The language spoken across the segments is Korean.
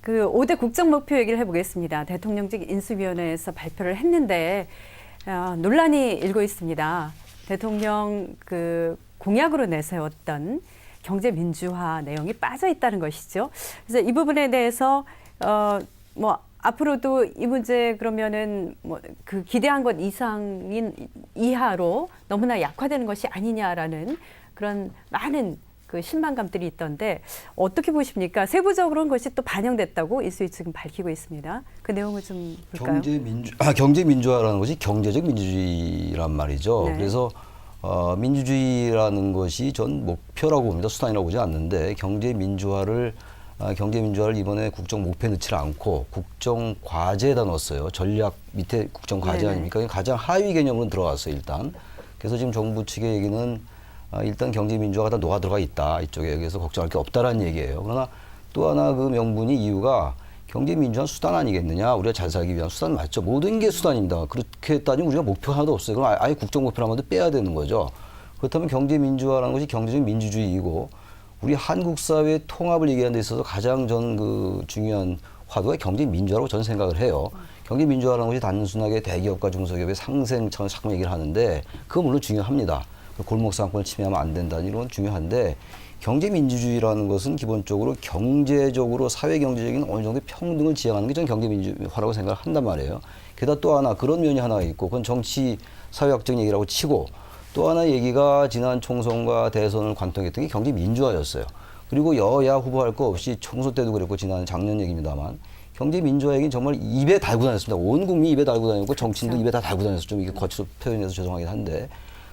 그 5대 국정 목표 얘기를 해보겠습니다. 대통령직 인수위원회에서 발표를 했는데 논란이 일고 있습니다. 대통령 그 공약으로 내세웠던 경제 민주화 내용이 빠져 있다는 것이죠. 그래서 이 부분에 대해서 뭐 앞으로도 이 문제 그러면은 뭐 그 기대한 것 이하로 너무나 약화되는 것이 아니냐라는 그런 많은 그 신망감들이 있던데 어떻게 보십니까? 세부적으로는 것이 또 반영됐다고 인수위 측은 밝히고 있습니다. 그 내용을 좀 볼까요? 경제 민주화라는 것이 경제적 민주주의란 말이죠. 네. 그래서 민주주의라는 것이 전 목표라고 봅니다. 수단이라고 보지 않는데 경제 민주화를 이번에 국정 목표에 넣지 않고 국정 과제에다 넣었어요. 전략 밑에 국정 과제 네네. 아닙니까? 가장 하위 개념으로 들어갔어요, 일단. 그래서 지금 정부 측의 얘기는 일단 경제 민주화가 다 녹아 들어가 있다. 이쪽에 여기서 걱정할 게 없다라는 얘기예요. 그러나 또 하나 그 명분이 이유가 경제 민주화 수단 아니겠느냐? 우리가 잘 살기 위한 수단 맞죠? 모든 게 수단입니다. 그렇게 따지면 우리가 목표 하나도 없어요. 그럼 아예 국정 목표를 한번 빼야 되는 거죠. 그렇다면 경제 민주화라는 것이 경제적 민주주의이고 우리 한국 사회의 통합을 얘기하는 데 있어서 가장 저는 그 중요한 화두가 경제 민주화라고 저는 생각을 해요. 경제 민주화라는 것이 단순하게 대기업과 중소기업의 상생 차원 자꾸 얘기를 하는데 그건 물론 중요합니다. 골목 상권을 침해하면 안 된다는 이런 중요한데 경제 민주주의라는 것은 기본적으로 경제적으로 사회 경제적인 어느 정도의 평등을 지향하는 게 저는 경제 민주화라고 생각을 한단 말이에요. 게다가 또 하나 그런 면이 하나 있고 그건 정치 사회학적 얘기라고 치고 또 하나 얘기가 지난 총선과 대선을 관통했던 게 경제 민주화였어요. 그리고 여야 후보할 거 없이 총선 때도 그랬고 지난 작년 얘기입니다만 경제 민주화 얘기는 정말 입에 달고 다녔습니다. 온 국민이 입에 달고 다녔고 정치인도 입에 다 달고 다녔어. 좀 이게 거칠어 표현해서 죄송하긴 한데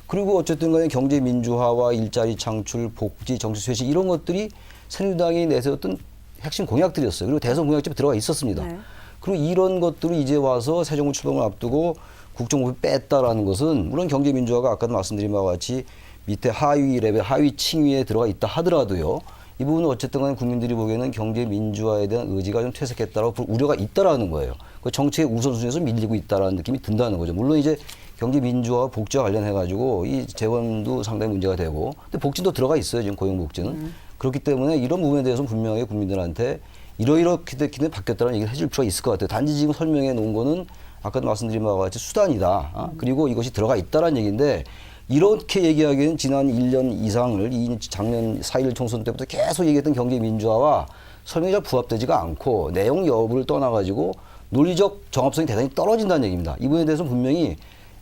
그리고 어쨌든 간에 경제 민주화와 일자리 창출, 복지, 정치 쇄신 이런 것들이 새누리당이 내세웠던 핵심 공약들이었어요. 그리고 대선 공약집에 들어가 있었습니다. 네. 그리고 이런 것들을 이제 와서 새 정부 출범을 앞두고 국정목표 뺐다라는 것은 물론 경제 민주화가 아까도 말씀드린 바와 같이 밑에 하위 레벨, 하위 층위에 들어가 있다 하더라도요. 이 부분은 어쨌든 간에 국민들이 보기에는 경제 민주화에 대한 의지가 좀 퇴색했다라고 우려가 있다라는 거예요. 그 정책의 우선순위에서 밀리고 있다라는 느낌이 든다는 거죠. 물론 이제 경제 민주화, 복지와 관련해 가지고 이 재원도 상당히 문제가 되고, 근데 복지도 들어가 있어요. 지금 고용 복지는. 그렇기 때문에 이런 부분에 대해서는 분명히 국민들한테 이렇게 됐기는 바뀌었다는 얘기를 해줄 필요가 있을 것 같아요. 단지 지금 설명해 놓은 거는 아까도 말씀드린 바와 같이 수단이다. 그리고 이것이 들어가 있다라는 얘기인데 이렇게 얘기하기에는 지난 1년 이상을 작년 4.1 총선 때부터 계속 얘기했던 경제 민주화와 설명이 잘 부합되지가 않고 내용 여부를 떠나가지고 논리적 정합성이 대단히 떨어진다는 얘기입니다. 이 부분에 대해서는 분명히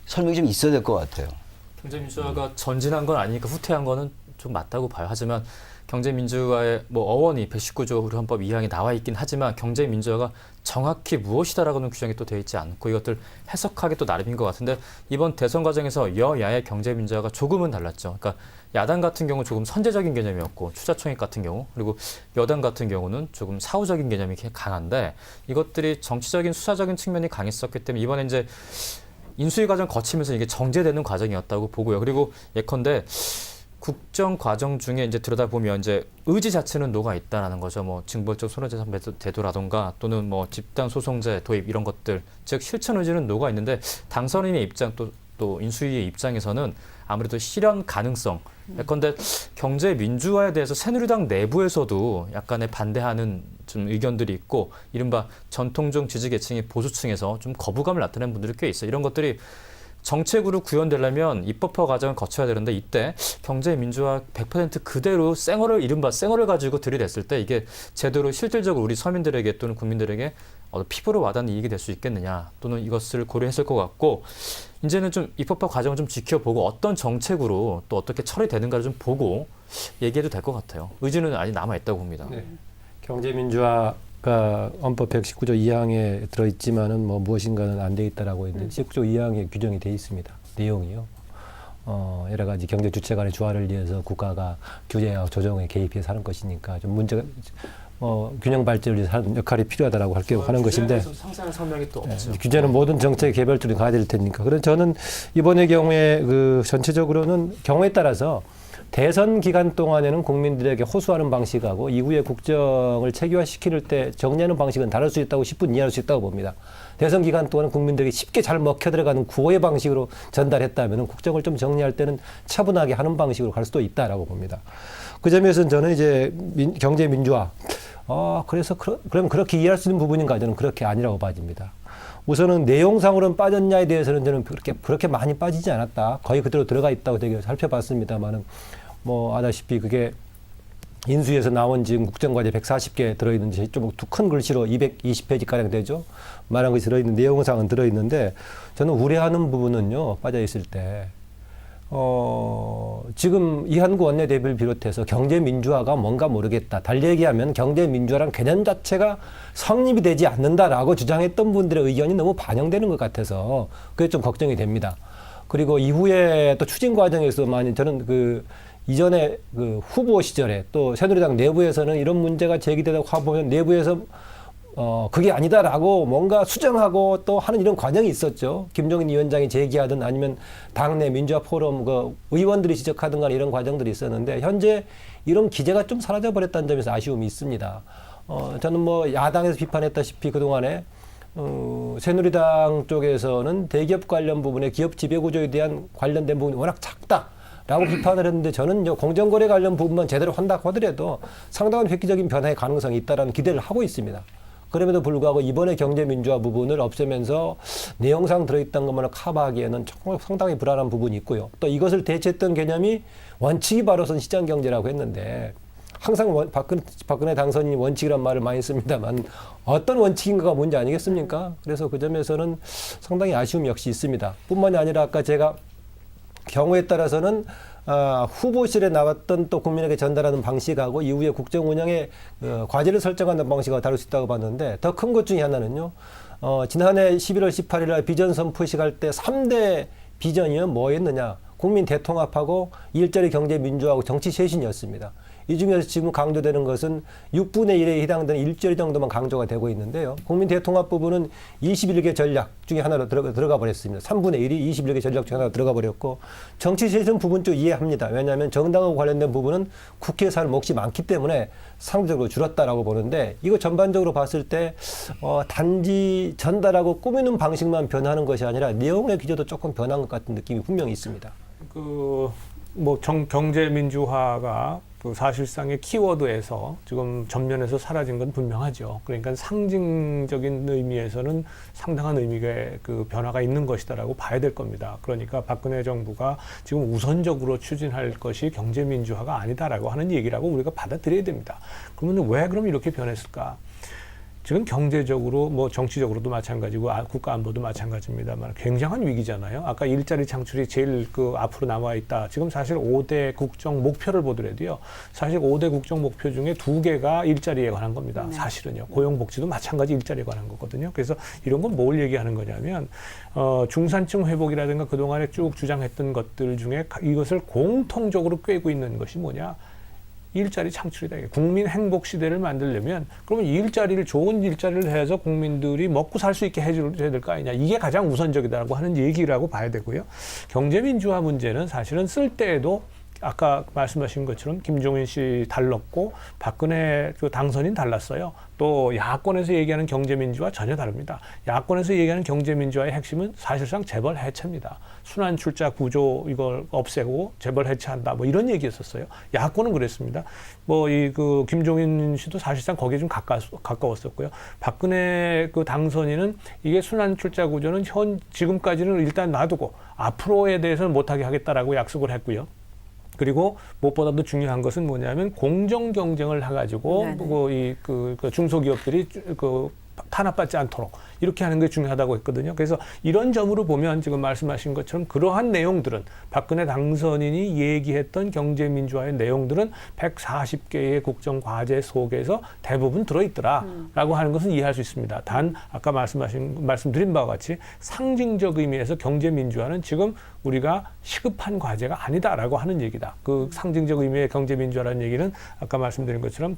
설명이 좀 있어야 될 것 같아요. 경제 민주화가 전진한 건 아니니까 후퇴한 거는 좀 맞다고 봐요. 하지만 경제 민주화의 뭐 어원이 119조 우리 헌법 2항에 나와 있긴 하지만 경제 민주화가 정확히 무엇이다라고는 규정이 또 되어 있지 않고 이것들 해석하기 또 나름인 것 같은데 이번 대선 과정에서 여야의 경제 민주화가 조금은 달랐죠. 그러니까 야당 같은 경우 조금 선제적인 개념이었고 추자총액 같은 경우 그리고 여당 같은 경우는 조금 사후적인 개념이 강한데 이것들이 정치적인 수사적인 측면이 강했었기 때문에 이번에 이제 인수위 과정 거치면서 이게 정제되는 과정이었다고 보고요. 그리고 예컨대 국정 과정 중에 이제 들여다보면 이제 의지 자체는 녹아 있다라는 거죠. 뭐 징벌적 손해배상 제도라던가 또는 뭐 집단 소송제 도입 이런 것들, 즉 실천 의지는 녹아 있는데 당선인의 입장 또 인수위의 입장에서는 아무래도 실현 가능성. 예컨대 경제 민주화에 대해서 새누리당 내부에서도 약간의 반대하는 좀 의견들이 있고 이른바 전통적 지지계층의 보수층에서 좀 거부감을 나타내는 분들이 꽤 있어요. 이런 것들이 정책으로 구현되려면 입법화 과정을 거쳐야 되는데 이때 경제 민주화 100% 그대로 이른바 쌩얼을 가지고 들이댔을 때 이게 제대로 실질적으로 우리 서민들에게 또는 국민들에게 피부로 와닿는 이익이 될 수 있겠느냐 또는 이것을 고려했을 것 같고 이제는 좀 입법화 과정을 좀 지켜보고 어떤 정책으로 또 어떻게 처리되는가를 좀 보고 얘기해도 될 것 같아요. 의지는 아직 남아있다고 봅니다. 네. 경제 민주화가 헌법 119조 2항에 들어있지만은 뭐 무엇인가는 안 돼 있다라고 했는데 19조 2항에 규정이 돼 있습니다. 내용이요. 여러 가지 경제 주체 간의 조화를 위해서 국가가 규제와 조정에 개입해서 하는 것이니까 좀 문제가 균형 발전을 위해서 하는 역할이 필요하다라고 하는 것인데 상세한 설명이 또 없죠. 규제는 모든 정책의 개별적으로 가야 될 테니까. 그래서 저는 이번의 경우에 그 전체적으로는 경우에 따라서 대선 기간 동안에는 국민들에게 호소하는 방식하고 이후에 국정을 체계화시킬 때 정리하는 방식은 다를 수 있다고 10분 이해할 수 있다고 봅니다. 대선 기간 동안은 국민들에게 쉽게 잘 먹혀 들어가는 구호의 방식으로 전달했다면 국정을 좀 정리할 때는 차분하게 하는 방식으로 갈 수도 있다라고 봅니다. 그 점에서는 저는 이제 경제 민주화 그래서 그럼 그렇게 이해할 수 있는 부분인가? 저는 그렇게 아니라고 봐집니다. 우선은 내용상으로는 빠졌냐에 대해서는 저는 그렇게 많이 빠지지 않았다. 거의 그대로 들어가 있다고 되게 살펴봤습니다만은 뭐 아다시피 그게 인수위에서 나온 지금 국정과제 140개 들어있는지 좀 큰 글씨로 220페이지가량 되죠. 말한 것이 들어있는 내용상은 들어있는데 저는 우려하는 부분은요. 빠져있을 때 지금 이한구 원내대표를 비롯해서 경제민주화가 뭔가 모르겠다. 달리 얘기하면 경제민주화란 개념 자체가 성립이 되지 않는다라고 주장했던 분들의 의견이 너무 반영되는 것 같아서 그게 좀 걱정이 됩니다. 그리고 이후에 또 추진 과정에서 많이 저는 이전에 후보 시절에 또 새누리당 내부에서는 이런 문제가 제기되다 보면 내부에서 그게 아니다라고 뭔가 수정하고 또 하는 이런 과정이 있었죠. 김종인 위원장이 제기하든 아니면 당내 민주화 포럼 의원들이 지적하든 간에 이런 과정들이 있었는데 현재 이런 기제가 좀 사라져 버렸다는 점에서 아쉬움이 있습니다. 저는 뭐 야당에서 비판했다시피 그동안에 새누리당 쪽에서는 대기업 관련 부분에 기업 지배구조에 대한 관련된 부분이 워낙 작다라고 비판을 했는데 저는 공정거래 관련 부분만 제대로 한다고 하더라도 상당한 획기적인 변화의 가능성이 있다는 기대를 하고 있습니다. 그럼에도 불구하고 이번에 경제민주화 부분을 없애면서 내용상 들어있던 것만을 커버하기에는 정말 상당히 불안한 부분이 있고요. 또 이것을 대체했던 개념이 원칙이 바로선 시장경제라고 했는데 항상 박근혜 당선인이 원칙이란 말을 많이 씁니다만 어떤 원칙인가가 뭔지 아니겠습니까? 그래서 그 점에서는 상당히 아쉬움이 역시 있습니다. 뿐만이 아니라 아까 제가 경우에 따라서는 후보실에 나왔던 또 국민에게 전달하는 방식하고 이후에 국정 운영의 과제를 설정하는 방식과 다를 수 있다고 봤는데 더 큰 것 중에 하나는요. 지난해 11월 18일 날 비전 선포식 할 때 3대 비전이요. 뭐였느냐. 국민 대통합하고 일자리 경제 민주화하고 정치 쇄신이었습니다. 이 중에서 지금 강조되는 것은 6분의 1에 해당되는 일자리 정도만 강조가 되고 있는데요. 국민 대통합 부분은 21개 전략 중에 하나로 들어가 버렸습니다. 3분의 1이 21개 전략 중에 하나로 들어가 버렸고 정치 쇄신 부분 쪽 이해합니다. 왜냐하면 정당하고 관련된 부분은 국회에서 할 몫이 많기 때문에 상대적으로 줄었다라고 보는데 이거 전반적으로 봤을 때 단지 전달하고 꾸미는 방식만 변하는 것이 아니라 내용의 기조도 조금 변한 것 같은 느낌이 분명히 있습니다. 경제 민주화가 사실상의 키워드에서 지금 전면에서 사라진 건 분명하죠. 그러니까 상징적인 의미에서는 상당한 의미의 변화가 있는 것이다라고 봐야 될 겁니다. 그러니까 박근혜 정부가 지금 우선적으로 추진할 것이 경제 민주화가 아니다라고 하는 얘기라고 우리가 받아들여야 됩니다. 그러면 왜 그럼 이렇게 변했을까? 지금 경제적으로 정치적으로도 마찬가지고 국가 안보도 마찬가지입니다만 굉장한 위기잖아요. 아까 일자리 창출이 제일 앞으로 나와 있다. 지금 사실 5대 국정 목표를 보더라도요. 사실 5대 국정 목표 중에 2개가 일자리에 관한 겁니다. 네. 사실은요. 고용복지도 마찬가지 일자리에 관한 거거든요. 그래서 이런 건 뭘 얘기하는 거냐면 중산층 회복이라든가 그동안에 쭉 주장했던 것들 중에 이것을 공통적으로 꿰고 있는 것이 뭐냐. 일자리 창출이다. 국민 행복 시대를 만들려면 그러면 좋은 일자리를 해서 국민들이 먹고 살 수 있게 해줘야 될 거 아니냐. 이게 가장 우선적이다라고 하는 얘기라고 봐야 되고요. 경제민주화 문제는 사실은 쓸 때에도 아까 말씀하신 것처럼 김종인 씨 달랐고 박근혜 당선인 달랐어요. 또 야권에서 얘기하는 경제민주화 전혀 다릅니다. 야권에서 얘기하는 경제민주화의 핵심은 사실상 재벌 해체입니다. 순환 출자 구조 이걸 없애고 재벌 해체한다. 이런 얘기였었어요. 야권은 그랬습니다. 김종인 씨도 사실상 거기에 좀 가까웠었고요. 박근혜 당선인은 이게 순환 출자 구조는 지금까지는 일단 놔두고 앞으로에 대해서는 못하게 하겠다라고 약속을 했고요. 그리고 무엇보다도 중요한 것은 뭐냐면 공정 경쟁을 해가지고 중소기업들이 탄압받지 않도록 이렇게 하는 게 중요하다고 했거든요. 그래서 이런 점으로 보면 지금 말씀하신 것처럼 그러한 내용들은 박근혜 당선인이 얘기했던 경제민주화의 내용들은 140개의 국정과제 속에서 대부분 들어있더라라고 하는 것은 이해할 수 있습니다. 단 아까 말씀드린 바와 같이 상징적 의미에서 경제민주화는 지금 우리가 시급한 과제가 아니다라고 하는 얘기다. 그 상징적 의미의 경제민주화라는 얘기는 아까 말씀드린 것처럼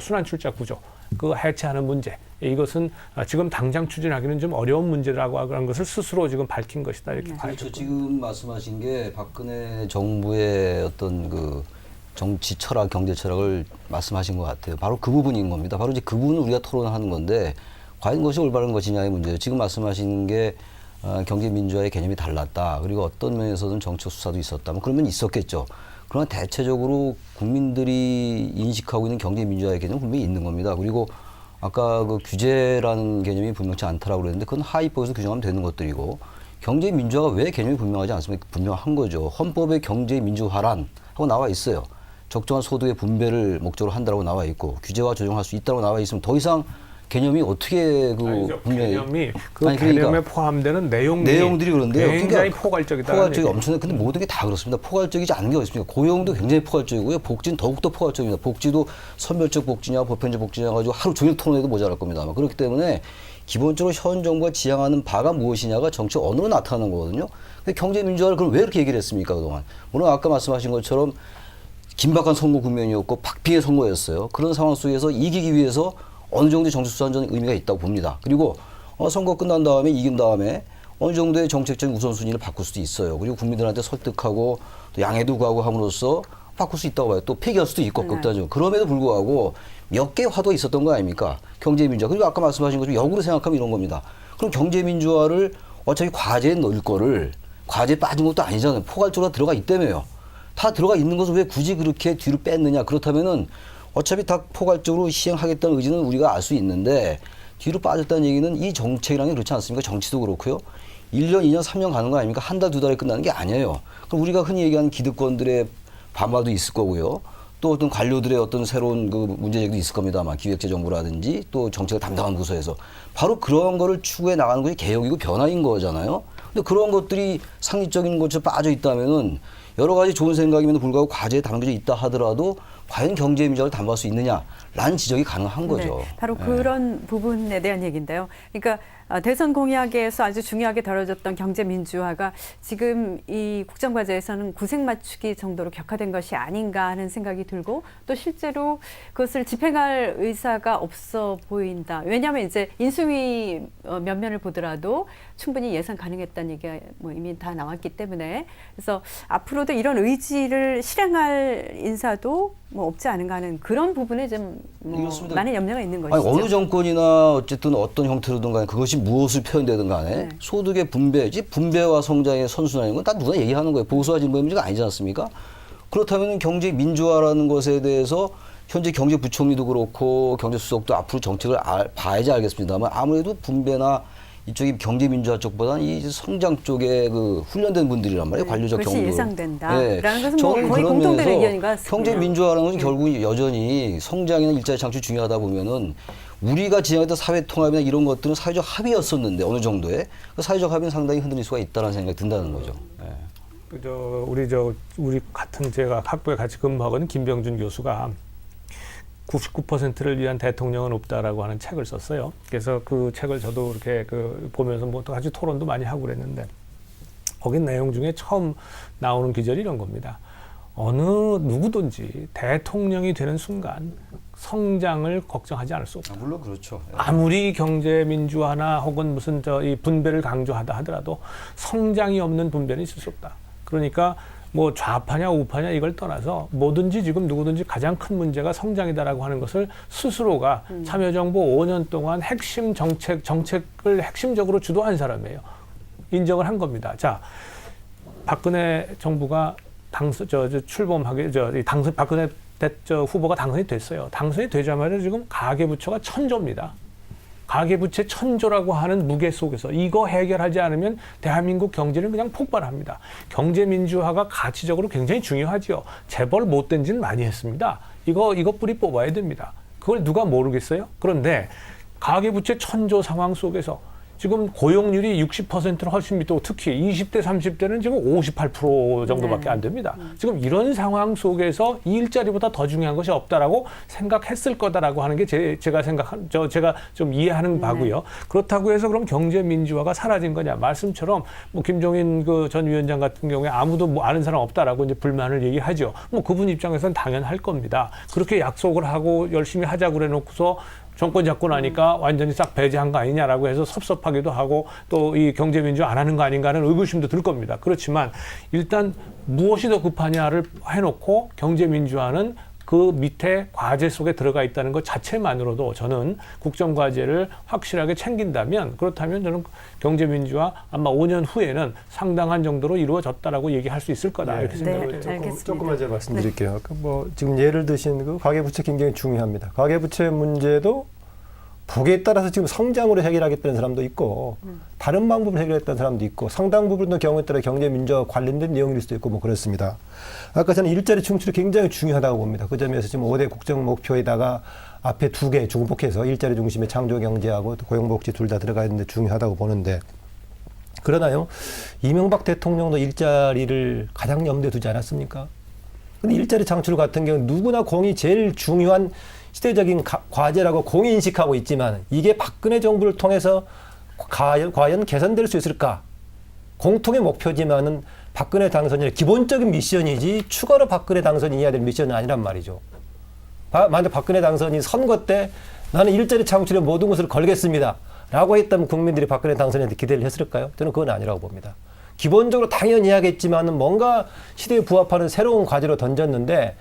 순환 출자 구조 해체하는 문제. 이것은 지금 당장 추진하기는 좀 어려운 문제라고 하는 것을 스스로 지금 밝힌 것이다. 이렇게 봐야 그렇죠. 되고. 지금 말씀하신 게 박근혜 정부의 어떤 정치 철학, 경제 철학을 말씀하신 것 같아요. 바로 그 부분인 겁니다. 바로 이제 그 부분을 우리가 토론하는 건데 과연 그것이 올바른 것이냐의 문제예요. 지금 말씀하시는 게 경제 민주화의 개념이 달랐다. 그리고 어떤 면에서는 정책 수사도 있었다. 그러면 있었겠죠. 그러나 대체적으로 국민들이 인식하고 있는 경제 민주화의 개념은 분명히 있는 겁니다. 그리고 아까 그 규제라는 개념이 분명치 않다라고 그랬는데 그건 하위법에서 규정하면 되는 것들이고 경제 민주화가 왜 개념이 분명하지 않습니까? 분명한 거죠. 헌법에 경제 민주화란 하고 나와 있어요. 적정한 소득의 분배를 목적으로 한다라고 나와 있고 규제와 조정할 수 있다고 나와 있으면 더 이상 개념이 어떻게 그 아니죠. 분명히 개념이 그 아니, 그러니까 개념에 포함되는 내용들이 그런데요. 굉장히 그러니까 포괄적이다. 포괄적이 엄청나요. 근데 모든 게 다 그렇습니다. 포괄적이지 않은 게 어딨습니까? 고용도 굉장히 포괄적이고요. 복지는 더욱더 포괄적입니다. 복지도 선별적 복지냐 보편적 복지냐 가지고 하루 종일 토론해도 모자랄 겁니다. 아마. 그렇기 때문에 기본적으로 현 정부가 지향하는 바가 무엇이냐가 정책 언어로 나타나는 거거든요. 근데 경제 민주화를 그럼 왜 이렇게 얘기를 했습니까? 그동안. 물론 아까 말씀하신 것처럼 긴박한 선거 국면이었고 박빙의 선거였어요. 그런 상황 속에서 이기기 위해서 어느 정도의 정책 수단전 의미가 있다고 봅니다. 그리고 선거 끝난 다음에 이긴 다음에 어느 정도의 정책적인 우선순위를 바꿀 수도 있어요. 그리고 국민들한테 설득하고 또 양해도 구하고 함으로써 바꿀 수 있다고 봐요. 또 폐기할 수도 있고 극단적으로. 그럼에도 불구하고 몇 개의 화두가 있었던 거 아닙니까? 경제민주화. 그리고 아까 말씀하신 것처럼 역으로 생각하면 이런 겁니다. 그럼 경제민주화를 어차피 과제에 넣을 거를 과제에 빠진 것도 아니잖아요. 포괄적으로 들어가 있다며요. 다 들어가 있는 것을 왜 굳이 그렇게 뒤로 뺐느냐. 그렇다면은 어차피 다 포괄적으로 시행하겠다는 의지는 우리가 알 수 있는데 뒤로 빠졌다는 얘기는 이 정책이라는 게 그렇지 않습니까? 정치도 그렇고요. 1년, 2년, 3년 가는 거 아닙니까? 한 달, 두 달에 끝나는 게 아니에요. 그럼 우리가 흔히 얘기하는 기득권들의 반발도 있을 거고요. 또 어떤 관료들의 어떤 새로운 그 문제제기도 있을 겁니다. 아마 기획재정부라든지 또 정책을 담당하는 부서에서. 바로 그런 거를 추구해 나가는 것이 개혁이고 변화인 거잖아요. 근데 그런 것들이 상식적인 것처럼 빠져 있다면은 여러 가지 좋은 생각임에도 불구하고 과제에 담겨져 있다 하더라도 과연 경제 민주화를 담보할 수 있느냐라는 지적이 가능한 거죠. 네, 바로 그런 부분에 대한 얘기인데요. 그러니까 대선 공약에서 아주 중요하게 다뤄졌던 경제 민주화가 지금 이 국정과제에서는 구색 맞추기 정도로 격화된 것이 아닌가 하는 생각이 들고 또 실제로 그것을 집행할 의사가 없어 보인다. 왜냐하면 이제 인수위 면면을 보더라도 충분히 예상 가능했다는 얘기가 뭐 이미 다 나왔기 때문에 그래서 앞으로도 이런 의지를 실행할 인사도 뭐 없지 않은가 하는 그런 부분에 좀 뭐 많은 염려가 있는 것이죠. 아니, 어느 정권이나 어쨌든 어떤 형태로든 간에 그것이 무엇을 표현되든 간에 네. 소득의 분배와 성장의 선순환인 건 다 누가 얘기하는 거예요. 보수와 진보의 문제가 아니지 않습니까? 그렇다면 경제 민주화라는 것에 대해서 현재 경제부총리도 그렇고 경제수석도 앞으로 정책을 봐야지 알겠습니다만 아무래도 분배나 이쪽이 경제 민주화 쪽보다는 이 성장 쪽에 그 훈련된 분들이란 말이에요. 관료적 그것이 경로. 예상된다라는 것은 뭐 저는 거의 그런 공통된 면에서 의견인 것 같습니다. 경제 민주화라는 것은 결국 여전히 성장이나 일자리 창출 중요하다 보면은 우리가 지향했던 사회 통합이나 이런 것들은 사회적 합의였었는데 어느 정도의 그 사회적 합의는 상당히 흔들릴 수가 있다는 생각이 든다는 거죠. 네. 우리 같은 제가 학부에 같이 근무하고는 김병준 교수가 99%를 위한 대통령은 없다라고 하는 책을 썼어요. 그래서 그 책을 저도 이렇게 보면서 뭐 같이 토론도 많이 하고 그랬는데 거기 내용 중에 처음 나오는 기절이 이런 겁니다. 어느 누구든지 대통령이 되는 순간 성장을 걱정하지 않을 수 없다. 물론 그렇죠. 아무리 경제 민주화나 혹은 무슨 이 분배를 강조하다 하더라도 성장이 없는 분배는 있을 수 없다. 그러니까 뭐 좌파냐 우파냐 이걸 떠나서 뭐든지 지금 누구든지 가장 큰 문제가 성장이다라고 하는 것을 스스로가 참여정부 5년 동안 핵심 정책을 핵심적으로 주도한 사람이에요. 인정을 한 겁니다. 자, 박근혜 정부가 박근혜 후보가 당선이 됐어요. 당선이 되자마자 지금 가계부채가 1,000조입니다. 가계부채 1,000조라고 하는 무게 속에서 이거 해결하지 않으면 대한민국 경제는 그냥 폭발합니다. 경제민주화가 가치적으로 굉장히 중요하지요. 재벌 못된 짓 많이 했습니다. 이거 뿌리 뽑아야 됩니다. 그걸 누가 모르겠어요? 그런데 가계부채 1,000조 상황 속에서 지금 고용률이 60%를 훨씬 밑으로 특히 20대, 30대는 지금 58% 정도밖에 안 됩니다. 지금 이런 상황 속에서 일자리보다 더 중요한 것이 없다라고 생각했을 거다라고 하는 게 제가 좀 이해하는 바고요. 그렇다고 해서 그럼 경제 민주화가 사라진 거냐? 말씀처럼 뭐 김종인 전 위원장 같은 경우에 아무도 뭐 아는 사람 없다라고 이제 불만을 얘기하죠. 뭐 그분 입장에서는 당연할 겁니다. 그렇게 약속을 하고 열심히 하자고 그래놓고서 정권 잡고 나니까 완전히 싹 배제한 거 아니냐라고 해서 섭섭하기도 하고 또 이 경제민주화 안 하는 거 아닌가 하는 의구심도 들 겁니다. 그렇지만 일단 무엇이 더 급하냐를 해놓고 경제민주화는 그 밑에 과제 속에 들어가 있다는 것 자체만으로도 저는 국정과제를 확실하게 챙긴다면, 그렇다면 저는 경제민주화 아마 5년 후에는 상당한 정도로 이루어졌다라고 얘기할 수 있을 거다. 이렇게 생각을 해요. 알겠습니다. 조금만 제가 말씀드릴게요. 뭐 지금 예를 드신 그 가계부채 굉장히 중요합니다. 가계부채 문제도 보기에 따라서 지금 성장으로 해결하겠다는 사람도 있고 다른 방법으로 해결했다는 사람도 있고 상당 부분의 경우에 따라 경제민주화 관련된 내용일 수도 있고 뭐 그렇습니다. 아까 저는 일자리 충출이 굉장히 중요하다고 봅니다. 그 점에서 지금 5대 국정 목표에다가 앞에 2개 중복해서 일자리 중심의 창조경제하고 고용복지 둘 다 들어가 있는데 중요하다고 보는데, 그러나요, 이명박 대통령도 일자리를 가장 염두에 두지 않았습니까? 근데 일자리 창출 같은 경우는 누구나 공이 제일 중요한 시대적인 과제라고 공이 인식하고 있지만 이게 박근혜 정부를 통해서 과연 개선될 수 있을까? 공통의 목표지만은 박근혜 당선인의 기본적인 미션이지 추가로 박근혜 당선인이 해야 될 미션은 아니란 말이죠. 만약 박근혜 당선인이 선거 때 나는 일자리 창출에 모든 것을 걸겠습니다 라고 했다면 국민들이 박근혜 당선인한테 기대를 했을까요? 저는 그건 아니라고 봅니다. 기본적으로 당연히 해야겠지만은 뭔가 시대에 부합하는 새로운 과제로 던졌는데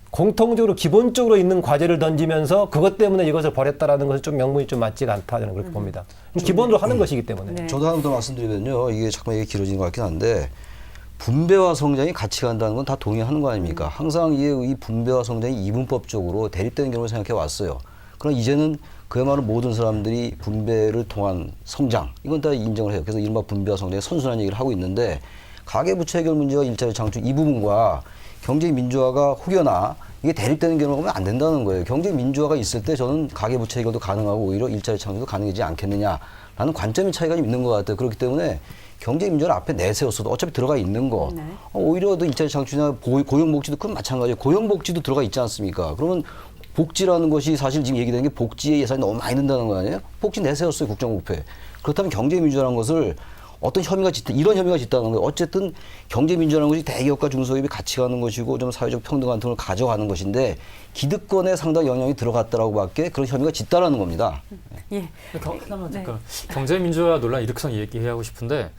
공통적으로 기본적으로 있는 과제를 던지면서 그것 때문에 이것을 버렸다라는 것은 좀 명분이 좀 맞지가 않다, 저는 그렇게 봅니다. 기본으로 하는 것이기 때문에. 네. 저도 하나 더 말씀드리면요. 이게 잠깐 얘기 길어지는 것 같긴 한데 분배와 성장이 같이 간다는 건 다 동의하는 거 아닙니까? 항상 이 분배와 성장이 이분법적으로 대립되는 경우를 생각해 왔어요. 그러나 이제는 그야말로 모든 사람들이 분배를 통한 성장, 이건 다 인정을 해요. 그래서 이른바 분배와 성장의 선순환 얘기를 하고 있는데 가계부채 해결 문제와 일자리 창출 이 부분과 경제 민주화가 혹여나 이게 대립되는 경우가 보면 안 된다는 거예요. 경제 민주화가 있을 때 저는 가계부채 해결도 가능하고 오히려 일자리 창출도 가능하지 않겠느냐라는 관점의 차이가 좀 있는 것 같아요. 그렇기 때문에 경제 민주화를 앞에 내세웠어도 어차피 들어가 있는 거 네. 오히려 더 일자리 창출이나 고용복지도 그건 마찬가지예요. 고용복지도 들어가 있지 않습니까? 그러면 복지라는 것이 사실 지금 얘기되는 게 복지의 예산이 너무 많이 든다는 거 아니에요? 복지 내세웠어요, 국정목표에. 그렇다면 경제민주화라는 것을 어떤 혐의가 짙다, 이런 혐의가 짙다는 거예요. 어쨌든 경제민주화라는 것이 대기업과 중소기업이 같이 가는 것이고 좀 사회적 평등한 통을 가져가는 것인데 기득권에 상당 영향이 들어갔다라고 밖에 그런 혐의가 짙다라는 겁니다. 예. 하나만 잠깐 경제민주화 논란 일으켜서 얘기하고 싶은데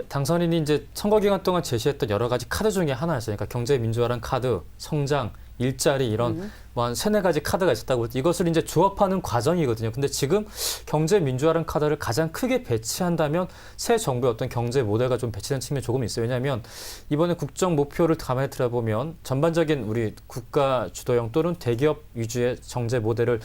당선인이 이제 선거 기간 동안 제시했던 여러 가지 카드 중에 하나였어요. 그러니까 경제민주화란 카드, 성장, 일자리 이런 뭐 한 3-4가지 카드가 있었다고 이것을 이제 조합하는 과정이거든요. 근데 지금 경제 민주화라는 카드를 가장 크게 배치한다면 새 정부의 어떤 경제 모델가 좀 배치된 측면이 조금 있어요. 왜냐하면 이번에 국정 목표를 가만히 들어보면 전반적인 우리 국가 주도형 또는 대기업 위주의 경제 모델을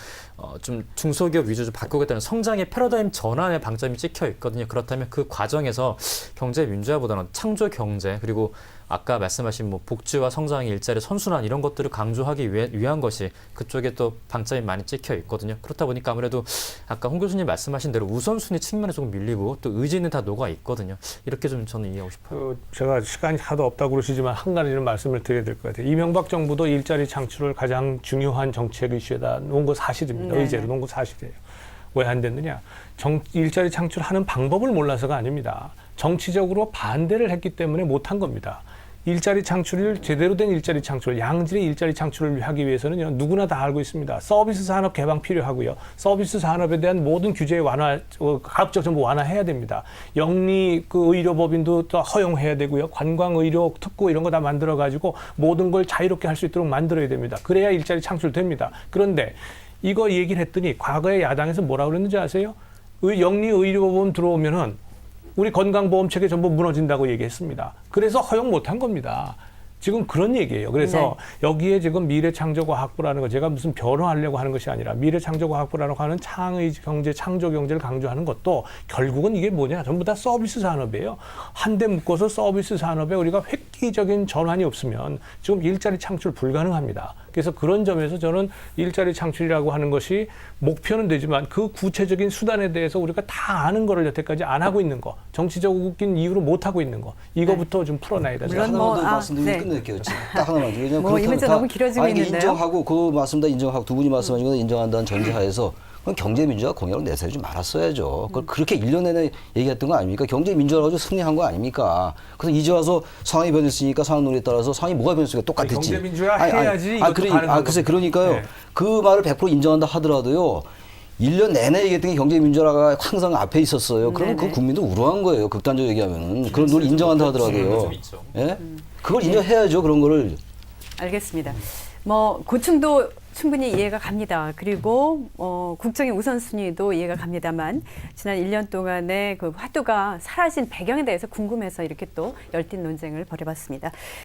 좀 중소기업 위주로 바꾸겠다는 성장의 패러다임 전환의 방점이 찍혀 있거든요. 그렇다면 그 과정에서 경제 민주화보다는 창조 경제 그리고 아까 말씀하신 뭐 복지와 성장의 일자리 선순환 이런 것들을 강조하기 위한 것이 그쪽에 또 방점이 많이 찍혀 있거든요. 그렇다 보니까 아무래도 아까 홍 교수님 말씀하신 대로 우선순위 측면에 조금 밀리고 또 의지는 다 녹아 있거든요. 이렇게 좀 저는 이해하고 싶어요. 제가 시간이 하도 없다고 그러시지만 한 가지는 말씀을 드려야 될 것 같아요. 이명박 정부도 일자리 창출을 가장 중요한 정책 이슈에다 놓은 거 사실입니다. 네네. 의제로 놓은 거 사실이에요. 왜 안 됐느냐? 일자리 창출하는 방법을 몰라서가 아닙니다. 정치적으로 반대를 했기 때문에 못한 겁니다. 일자리 창출을 제대로 된 일자리 창출, 양질의 일자리 창출을 하기 위해서는 누구나 다 알고 있습니다. 서비스 산업 개방 필요하고요. 서비스 산업에 대한 모든 규제 완화, 가급적 전부 완화해야 됩니다. 영리 의료법인도 또 허용해야 되고요. 관광 의료 특구 이런 거 다 만들어 가지고 모든 걸 자유롭게 할 수 있도록 만들어야 됩니다. 그래야 일자리 창출됩니다. 그런데 이거 얘기를 했더니 과거에 야당에서 뭐라고 그랬는지 아세요? 영리 의료법은 들어오면은 우리 건강보험 체계 전부 무너진다고 얘기했습니다. 그래서 허용 못한 겁니다. 지금 그런 얘기예요. 그래서 여기에 지금 미래창조과학부라는 거 제가 무슨 변호하려고 하는 것이 아니라 미래창조과학부라고 하는 창의 경제, 창조 경제를 강조하는 것도 결국은 이게 뭐냐? 전부 다 서비스 산업이에요. 한데 묶어서 서비스 산업에 우리가 획기적인 전환이 없으면 지금 일자리 창출 불가능합니다. 그래서 그런 점에서 저는 일자리 창출이라고 하는 것이 목표는 되지만 그 구체적인 수단에 대해서 우리가 다 아는 거를 여태까지 안 하고 있는 거, 정치적인 이유로 못 하고 있는 거, 이거부터 좀 풀어놔야 되죠. 물론 하나만 더 뭐, 말씀드리면 끝낼게요. 딱 하나만. 왜냐면 뭐 이문제 너무 길어지고 이게 있는데요. 인정하고 그 말씀 다 인정하고 두 분이 말씀하신 건 인정한다는 전제하에서 그럼 경제민주화 공약을 내세우지 말았어야죠. 그걸 그렇게 1년 내내 얘기했던 거 아닙니까? 경제민주화로 가지고 승리한 거 아닙니까? 그래서 이제 와서 상황이 변했으니까 상황 논리에 따라서 상황이 뭐가 변했으니까 똑같았지. 경제민주화 해야지 이것도 글쎄 그러니까요. 네. 그 말을 100% 인정한다 하더라도요. 1년 내내 얘기했던 게 경제민주화가 항상 앞에 있었어요. 그러면 그 국민도 우려한 거예요. 극단적으로 얘기하면은. 그런 걸 인정한다 하더라도요. 예? 그걸 인정해야죠. 그런 거를. 알겠습니다. 뭐 고충도 충분히 이해가 갑니다. 그리고 국정의 우선순위도 이해가 갑니다만 지난 1년 동안의 그 화두가 사라진 배경에 대해서 궁금해서 이렇게 또 열띤 논쟁을 벌여봤습니다.